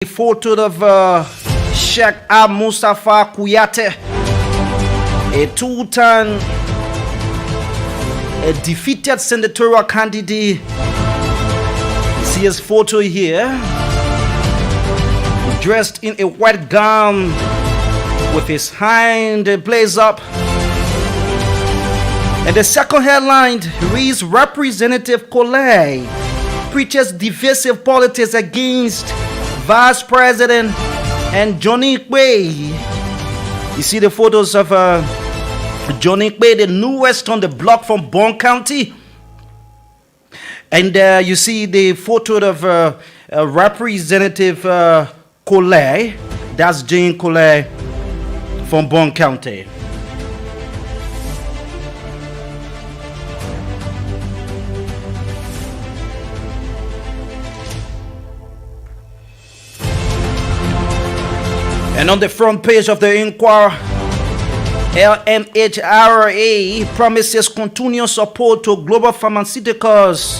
A photo of Sheikh Al-Mustafa Kuyate, a two-time defeated senatorial candidate. You see his photo here, dressed in a white gown with his hand blazed up. And the second headline reads, Representative Coley preaches divisive politics against Vice President and Johnny Quay. You see the photos of Johnny Quay, the newest on the block from Bond County. And you see the photo of Representative Coley. That's Jane Coley from Bond County. And on the front page of the Inquirer, LMHRA promises continuous support to global pharmaceuticals.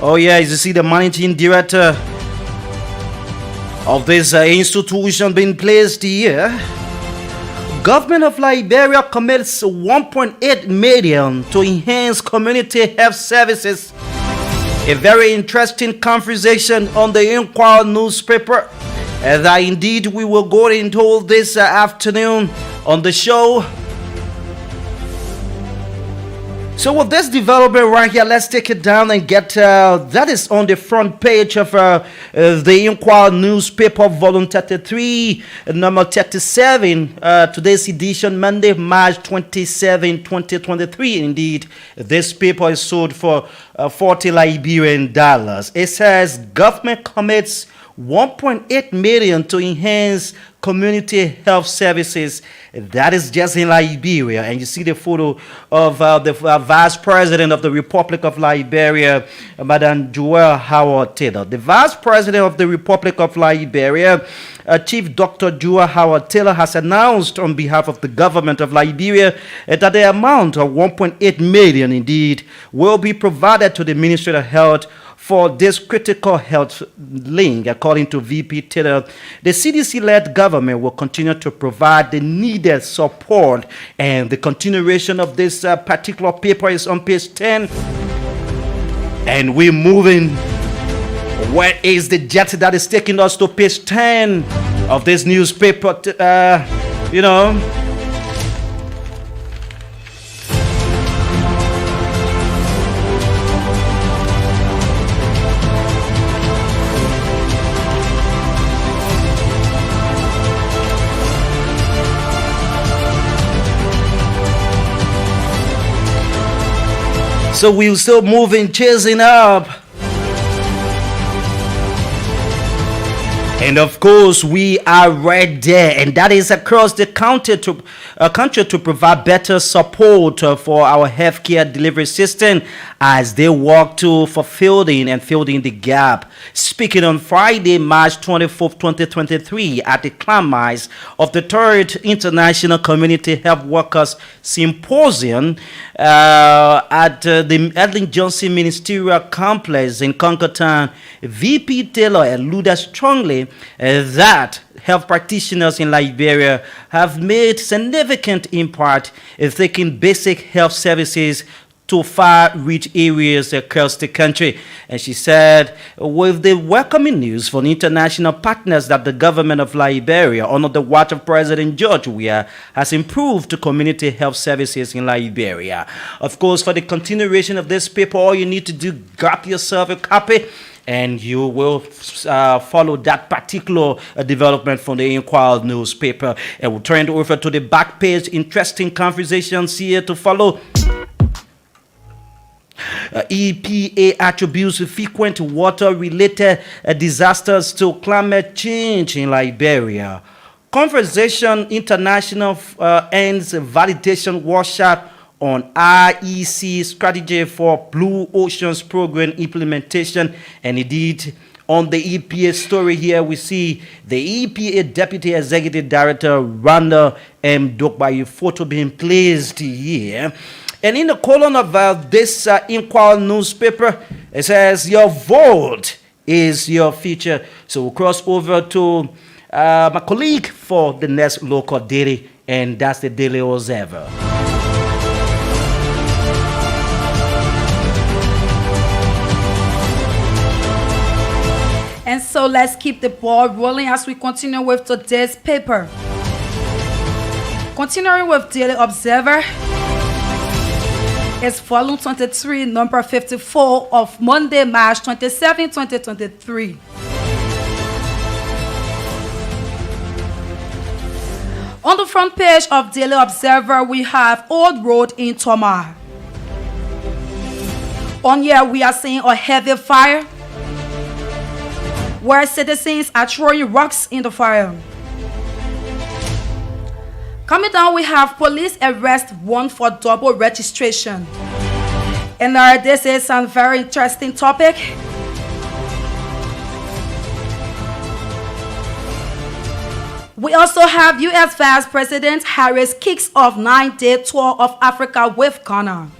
Oh yeah, you see the managing director of this institution being placed here. Government of Liberia commits 1.8 million to enhance community health services. A very interesting conversation on the Inquirer newspaper. That indeed we will go into this afternoon on the show. So with this development right here, let's take it down and get that is on the front page of the Inquirer newspaper, volume 33, number 37, today's edition, Monday, March 27, 2023. Indeed, this paper is sold for $40 Liberian. It says government commits 1.8 million to enhance community health services. That is just in Liberia. And you see the photo of the Vice President of the Republic of Liberia, Madam Joel Howard Taylor. The Vice President of the Republic of Liberia, Chief Dr. Joel Howard Taylor, has announced on behalf of the government of Liberia that the amount of 1.8 million indeed will be provided to the Ministry of Health for this critical health link. According to VP Taylor, the CDC-led government will continue to provide the needed support, and the continuation of this particular paper is on page 10. And we're moving. Where is the jet that is taking us to page 10 of this newspaper? So we're still moving, chasing up. And of course, we are right there, and that is across the country to provide better support for our healthcare delivery system as they work to fulfilling and filling the gap. Speaking on Friday, March 24th, 2023, at the climax of the 3rd International Community Health Workers Symposium at the Edlin Johnson Ministerial Complex in Concourtown, VP Taylor alluded strongly that health practitioners in Liberia have made significant impact in taking basic health services to far-reach areas across the country. And she said, with the welcoming news from international partners that the government of Liberia, under the watch of President George Weah, has improved community health services in Liberia. Of course, for the continuation of this paper, all you need to do, grab yourself a copy, and you will follow that particular development from the Inquirer newspaper. And we'll turn it over to the back page. Interesting conversations here to follow. EPA attributes frequent water-related disasters to climate change in Liberia. Conversation International ends validation workshop on IEC strategy for Blue Oceans program implementation. And indeed, on the EPA story here, we see the EPA Deputy Executive Director, Randa M. Dokbayi, photo being placed here. And in the column of this Inquirer newspaper, it says, your vote is your future. So we'll cross over to my colleague for the next local daily, and that's the Daily Observer. And so let's keep the ball rolling as we continue with today's paper. Continuing with Daily Observer, it's volume 23, number 54 of Monday, March 27, 2023. On the front page of Daily Observer, we have Old Road in Tomar. On here, we are seeing a heavy fire where citizens are throwing rocks in the fire. Coming down, we have police arrest one for double registration. And this is a very interesting topic. We also have U.S. Vice President Harris kicks off 9-day tour of Africa with Ghana.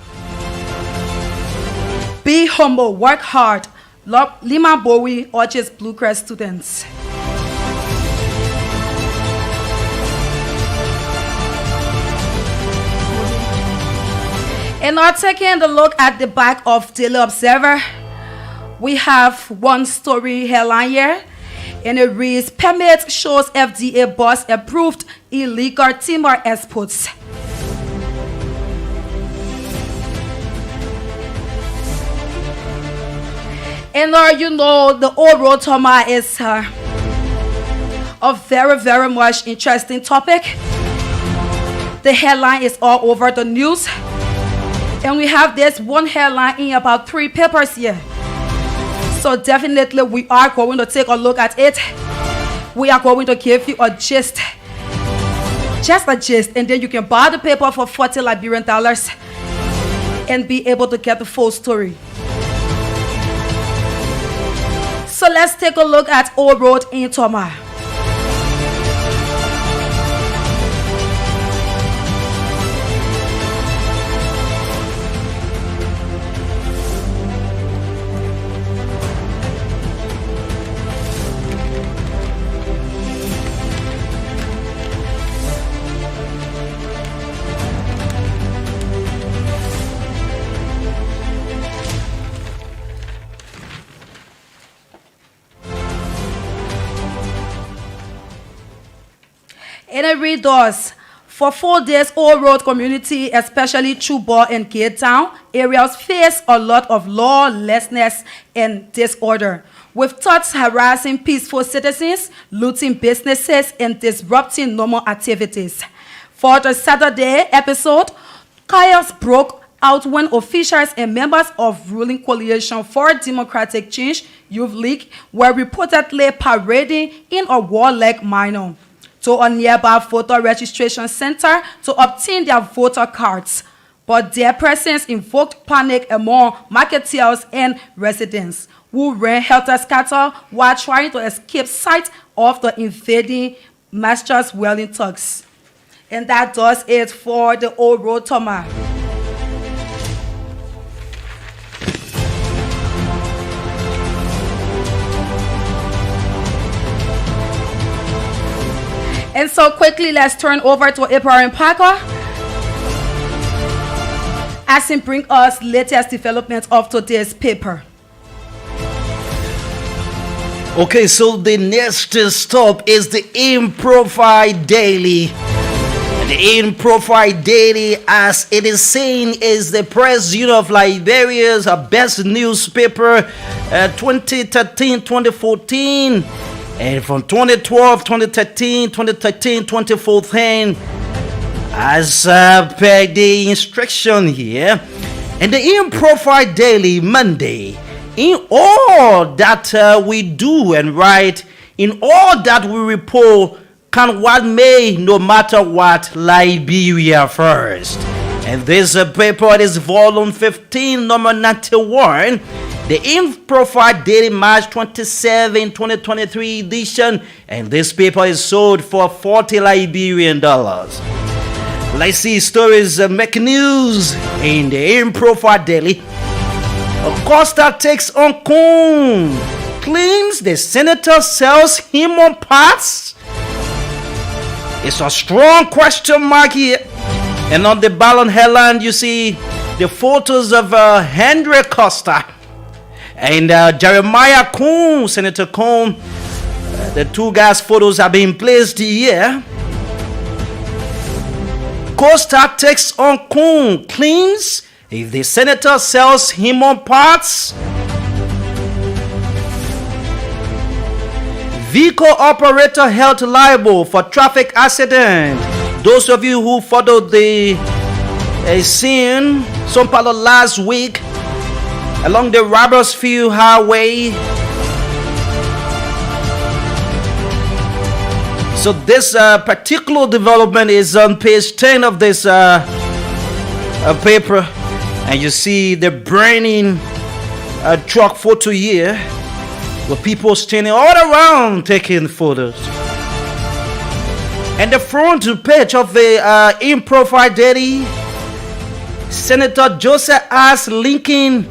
Be humble, work hard. Lima Bowie urges Blue Cross students. And now taking a look at the back of Daily Observer, we have one story headline here, and it reads, Permit shows FDA boss approved illegal timber exports. And the Old Road Tomar is a very, very much interesting topic. The headline is all over the news. And we have this one headline in about 3 papers here. So definitely we are going to take a look at it. We are going to give you a gist. Just a gist. And then you can buy the paper for $40 Liberian and be able to get the full story. So let's take a look at Old Road in Tomar. And it reads thus, for 4 days, Old Road community, especially Chuba and Gate Town areas, face a lot of lawlessness and disorder, with thugs harassing peaceful citizens, looting businesses, and disrupting normal activities. For the Saturday episode, chaos broke out when officials and members of ruling coalition for Democratic Change Youth League were reportedly parading in a warlike manner to a nearby voter registration center to obtain their voter cards. But their presence invoked panic among marketeers and residents who ran helter-skelter while trying to escape sight of the invading Masters Welling thugs. And that does it for the Old Road Tomar. And so quickly, let's turn over to Abraham Parker as he brings us latest developments of today's paper. Okay, so the next stop is the In Profile Daily. And the In Profile Daily, as it is saying, is the Press Union of Liberia's best newspaper 2013-2014. And from 2012, 2013, 2014, as per the instruction here, and the In Profile Daily Monday, in all that we do and write, in all that we report, can what may, no matter what, Liberia first. And this paper is volume 15, number 91. The In Profile Daily March 27, 2023 edition, and this paper is sold for $40 Liberian. Let's see stories make news in the In Profile Daily. Costa takes on Kun. claims the senator sells human parts? It's a strong question mark here. And on the ballon headline, you see the photos of Henry Costa and Jeremiah Coon, Senator Coon. The two guys' photos have been placed here. Costa takes on Coon, claims if the senator sells human parts. Vehicle operator held liable for traffic accident. Those of you who followed the scene, some part of last week along the Robertsfield Highway. So this particular development is on page 10 of this paper, and you see the burning truck photo here, with people standing all around taking photos. And the front page of the in-profile daily, Senator Joseph S. Lincoln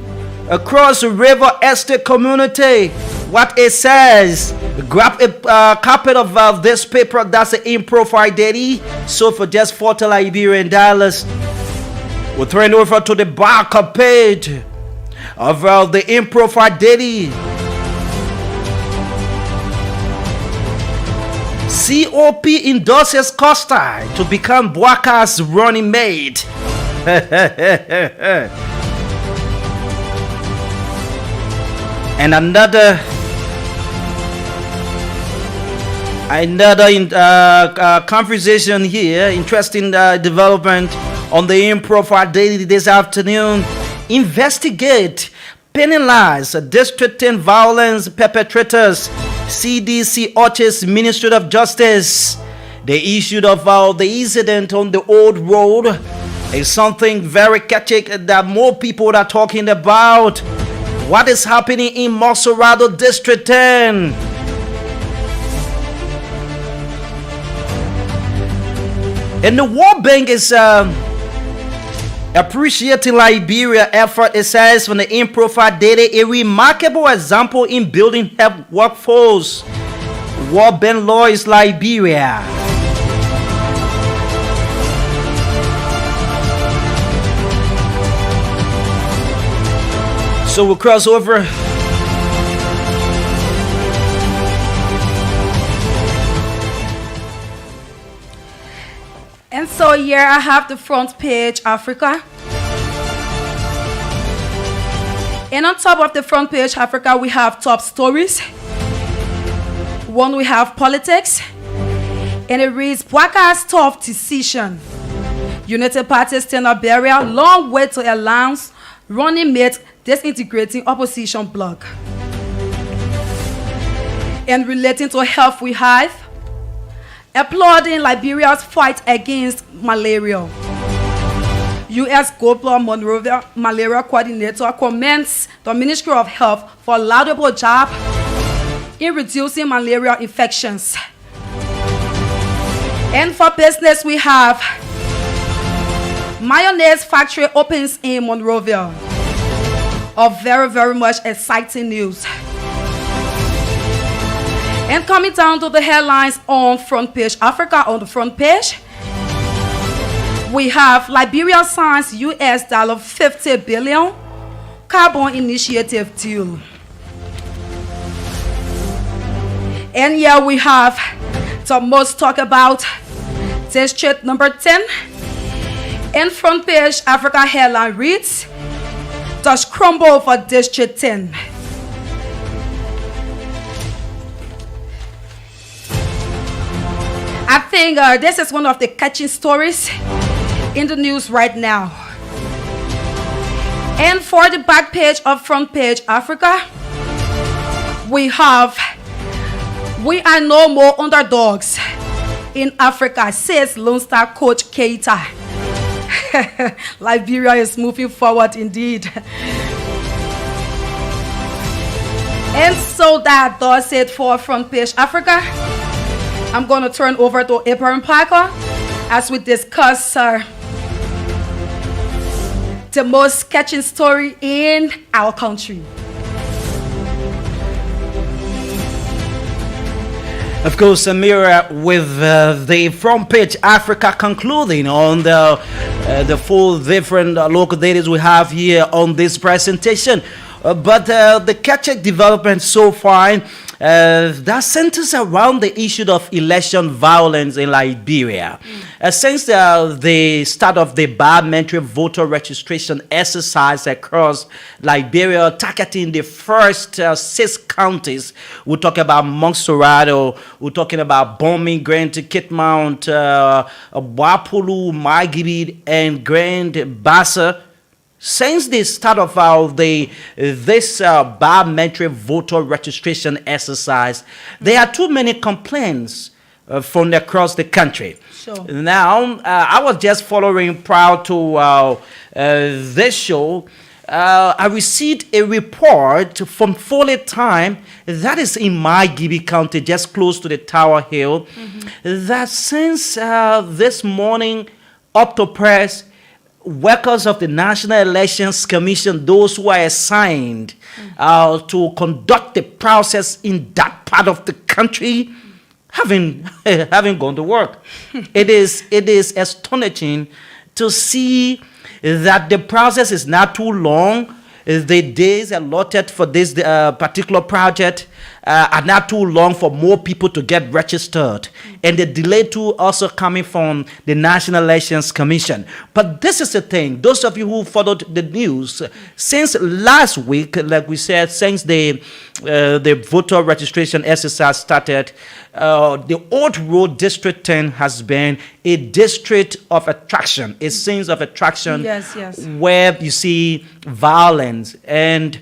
across the River Estate community. What it says, grab a copy of this paper. That's the in-profile daily, sold for just $40 Liberian dollars. We'll turn over to the back page of the in-profile daily. COP endorses Costa to become Bwaka's running mate. And another conversation here, interesting development on the in-profile daily this afternoon. Investigate, penalize District 10 violence perpetrators. CDC urges Ministry of Justice. The issue of the incident on the old road is something very catchy that more people are talking about. What is happening in Mosorado District 10? And the World Bank is appreciating Liberia effort, it says, from the in-profile data, a remarkable example in building health workforce. World Bank law is Liberia. So we'll cross over. And so here I have the front page, Africa. And on top of the front page, Africa, we have top stories. One, we have politics. And it reads, Bwaka's tough decision. United Parties tenor barrier, long way to announce running mate disintegrating opposition bloc. And relating to health, we have applauding Liberia's fight against malaria. U.S. Global Monrovia Malaria Coordinator commends the Ministry of Health for a laudable job in reducing malaria infections. And for business, we have mayonnaise factory opens in Monrovia. Of very, very much exciting news. And coming down to the headlines on front page, Africa on the front page, we have Liberia signs US $50 billion carbon initiative deal. And here we have the most talk about district number 10. And front page, Africa headline reads, does crumble for district 10. I think this is one of the catching stories in the news right now. And for the back page of front page Africa, we have we are no more underdogs in Africa, says Lone Star coach Keita. Liberia is moving forward indeed. And so that does it for front page Africa. I'm going to turn over to Abraham Parker as we discuss the most catching story in our country. Of course, Amira, with the front page Africa concluding on the full different local data we have here on this presentation. But the Kechek development so far that centers around the issue of election violence in Liberia. Since the start of the biometric voter registration exercise across Liberia, targeting the first 6 counties, we're talking about Montserrat, we're talking about Bombing, Grand Kitmount, Wapulu, Margibid, and Grand Bassa. Since the start of this biometric voter registration exercise, there are too many complaints from across the country. Sure. Now, I was just following prior to this show. I received a report from Foley Time that is in Margibid County, just close to the Tower Hill, that since this morning up to press, workers of the National Elections Commission, those who are assigned to conduct the process in that part of the country, haven't gone to work. It is astonishing to see that the process is not too long. The days allotted for this particular project are not too long for more people to get registered. And the delay too also coming from the National Elections Commission. But this is the thing, those of you who followed the news, since last week, like we said, since the voter registration exercise started, the Old Road District 10 has been a district of attraction, a sense of attraction, yes. where you see violence. And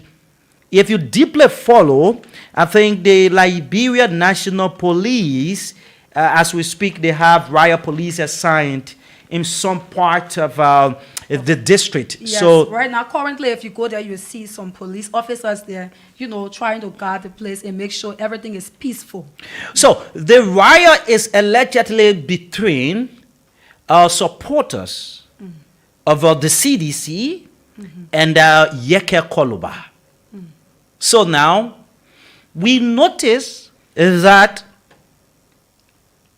if you deeply follow, I think the Liberia National Police, as we speak, they have riot police assigned in some part of the district. Yes, so right now, currently, if you go there, you see some police officers there, trying to guard the place and make sure everything is peaceful. So the riot is allegedly between supporters of the CDC and Yeke Koluba. So now, we notice that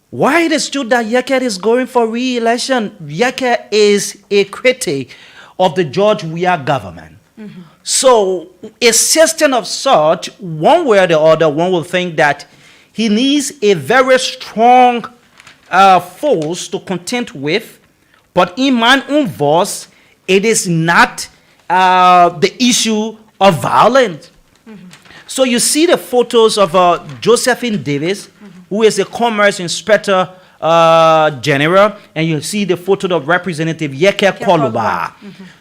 why it is true that Yeke is going for re-election. Yeke is a critic of the George Weah government. So a system of such, one way or the other, one will think that he needs a very strong force to contend with. But in my own voice, it is not the issue of violence. So you see the photos of Josephine Davis, who is a commerce inspector general, and you see the photo of Representative Yeke Koluba.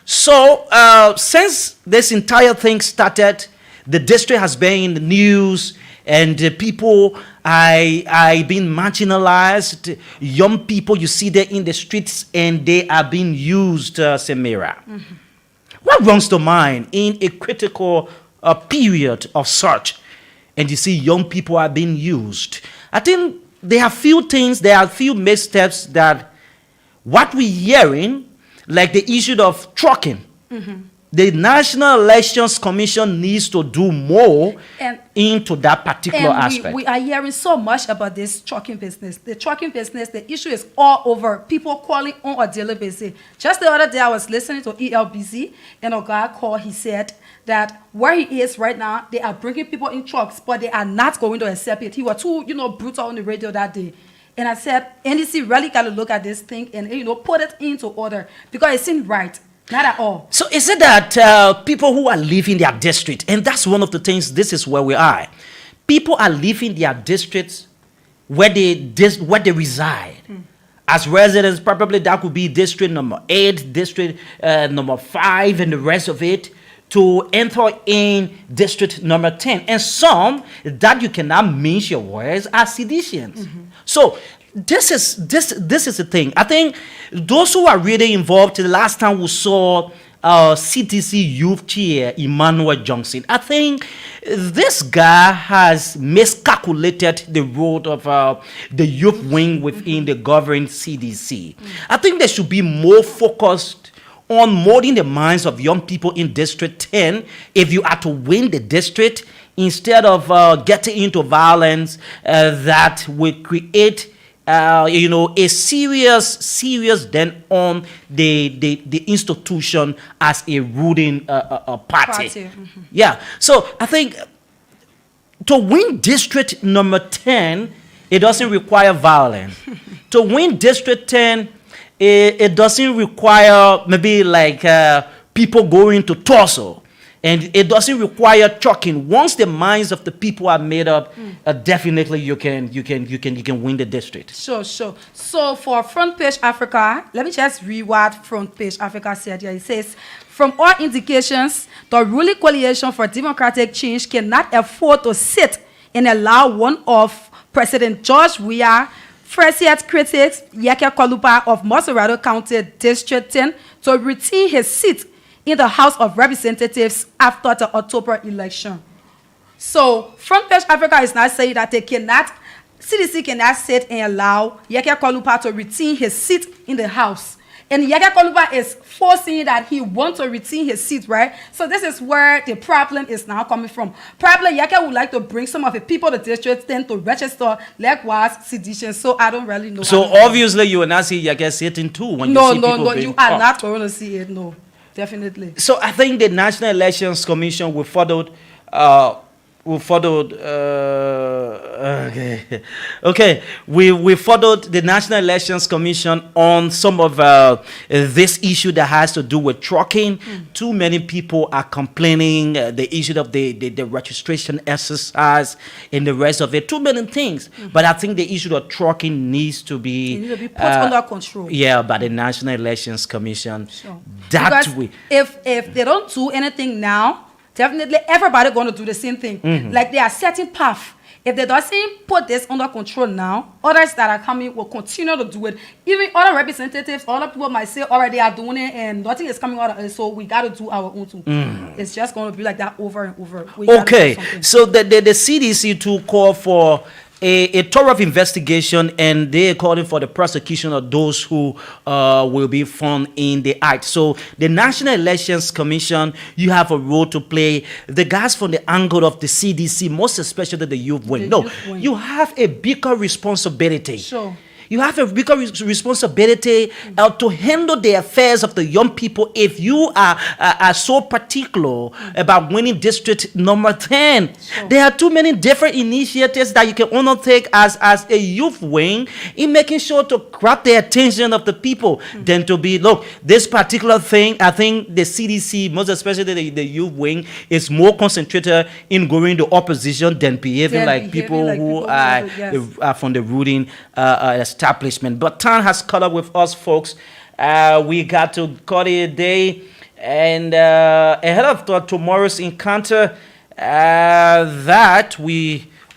So since this entire thing started, the district has been in the news, and people are being marginalized. Young people, you see them in the streets, and they are being used, Samira. What runs to mind in a critical period of such, and you see young people are being used? I think there are few things, there are few missteps that what we're hearing, like the issue of trucking. The National Elections Commission needs to do more into that particular aspect. We are hearing so much about this trucking business. The trucking business, the issue is all over. People calling on a daily basis. Just the other day, I was listening to ELBC, and a guy called, he said that where he is right now, they are bringing people in trucks, but they are not going to accept it. He was too, brutal on the radio that day. And I said, NDC really got to look at this thing and, put it into order, because it seemed right. Not at all. So is it that people who are leaving their district, and that's one of the things, this is where we are. People are leaving their districts where they reside. As residents, probably that could be district number 8, district number 5, and the rest of it, to enter in district number 10. And some that you cannot mince your words are seditious. So this is the thing. I think those who are really involved, the last time we saw CTC youth chair Emmanuel Johnson, I think this guy has miscalculated the role of the youth wing within the governing CDC. I think they should be more focused on molding the minds of young people in District 10 if you are to win the district instead of getting into violence that will create a serious then on the institution as a ruling party. Mm-hmm. Yeah. So I think to win district number 10, it doesn't require violence. To win district 10, it doesn't require maybe like people going to Tulsa. And it doesn't require choking. Once the minds of the people are made up, definitely you can win the district. Sure. So for Front Page Africa, let me just read what Front Page Africa said here. It says, from all indications, the ruling coalition for democratic change cannot afford to sit and allow one of President George Weah, first-yet critics, Yeke Kolupa of Moserado County District 10, to retain his seat in the House of Representatives after the October election. So Front Page Africa is not saying that CDC cannot sit and allow Yeke Kolupa to retain his seat in the House. And Yeke Kolupa is forcing that he wants to retain his seat, right? So this is where the problem is now coming from. Probably Yeke would like to bring some of the people to District 10 to register likewise sedition. So I don't really know. So obviously you will not see Yeke sitting too when you see people being you are not going to see it, no. Definitely. So I think the National Elections Commission will followed. We followed the National Elections Commission on some of this issue that has to do with trucking. Too many people are complaining the issue of the registration exercise and the rest of it. Too many things. But I think the issue of trucking needs to be put under control. Yeah, by the National Elections Commission. Sure. That because way. If they don't do anything now, definitely everybody going to do the same thing. Like they are setting path. If they doesn't put this under control now, others that are coming will continue to do it. Even other representatives, other people might say already are doing it and nothing is coming out of it, so we got to do our own too. It's just going to be like that over and over. Okay, so the CDC to call for a thorough investigation, and they're calling for the prosecution of those who will be found in the act. So the National Elections Commission, you have a role to play. The guys from the angle of the CDC, most especially the youth wing. You have a bigger responsibility. Sure. You have a bigger responsibility to handle the affairs of the young people if you are so particular about winning district number 10. Sure. There are too many different initiatives that you can undertake as a youth wing in making sure to grab the attention of the people than to be, look, this particular thing, I think the CDC, most especially the youth wing, is more concentrated in going to opposition than behaving like people who are from the ruling establishment. But time has caught up with us, folks. We got to call it a day, and ahead of tomorrow's encounter,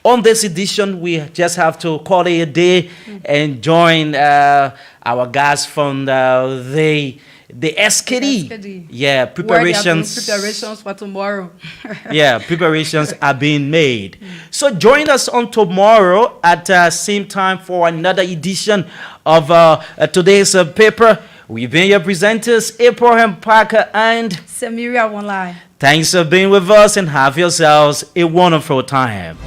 on this edition, we just have to call it a day and join our guys from the SKD. Yeah, preparations for tomorrow. Yeah, preparations are being made. So join us on tomorrow at same time for another edition of today's paper. We've been your presenters, Abraham Parker and Samiria Online. Thanks for being with us and have yourselves a wonderful time.